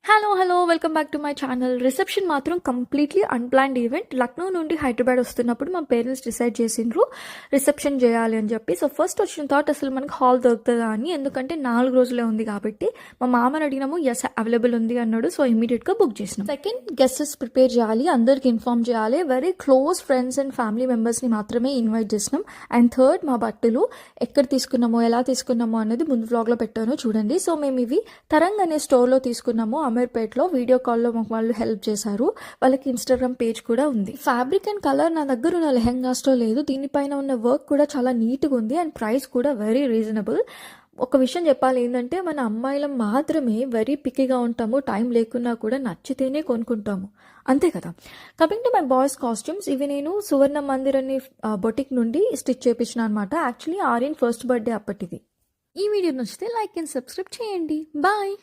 Hello welcome back to my channel. Reception మాత్రం completely unplanned event. Lucknow నుండి హైదరాబాద్ వస్తున్నప్పుడు మా పేరెంట్స్ డిసైడ్ చేసిండ్రు రిసెప్షన్ చేయాలి అని చెప్పి. సో ఫస్ట్ వచ్చిన థాట్ అసలు మనకు హాల్ దొరుకుతుందా అని, ఎందుకంటే 4 రోజులే ఉంది కాబట్టి. మా మామని అడిగినాము, ఎస్ అవైలబుల్ ఉంది అన్నాడు. సో ఇమీడియట్గా బుక్ చేసినాం. సెకండ్, గెస్ట్స్ ప్రిపేర్ చేయాలి, అందరికి ఇన్ఫార్మ్ చేయాలి. Very close friends and family మెంబర్స్ని మాత్రమే ఇన్వైట్ చేసినాం. అండ్ థర్డ్, మా బట్టలు ఎక్కడ తీసుకున్నామో ఎలా తీసుకున్నామో అనేది ముందు వ్లాగ్లో పెట్టాను చూడండి. సో మేము ఇవి తరంగ్ అనే స్టోర్లో తీసుకున్నాము, అమీర్పేట్లో. వీడియో కాల్లో మాకు వాళ్ళు హెల్ప్ చేశారు. వాళ్ళకి ఇన్స్టాగ్రామ్ పేజ్ కూడా ఉంది. ఫ్యాబ్రిక్ అండ్ కలర్ నా దగ్గర ఉన్న లెహెంగాస్లో లేదు. దీనిపైన ఉన్న వర్క్ కూడా చాలా నీట్గా ఉంది అండ్ ప్రైస్ కూడా వెరీ రీజనబుల్. ఒక విషయం చెప్పాలి ఏంటంటే, మన అమ్మాయిలం మాత్రమే వెరీ పిక్కిగా ఉంటాము. టైం లేకున్నా కూడా నచ్చితేనే కొనుక్కుంటాము, అంతే కదా. Coming to my boys costumes, ఇవి నేను సువర్ణ మందిర్ అనే బొటిక్ నుండి స్టిచ్ చేయించిన అనమాట. యాక్చువల్లీ ఆర్యన్ ఫస్ట్ బర్త్డే అప్పటిది. ఈ వీడియో నచ్చితే లైక్ అండ్ సబ్స్క్రైబ్ చేయండి. బాయ్.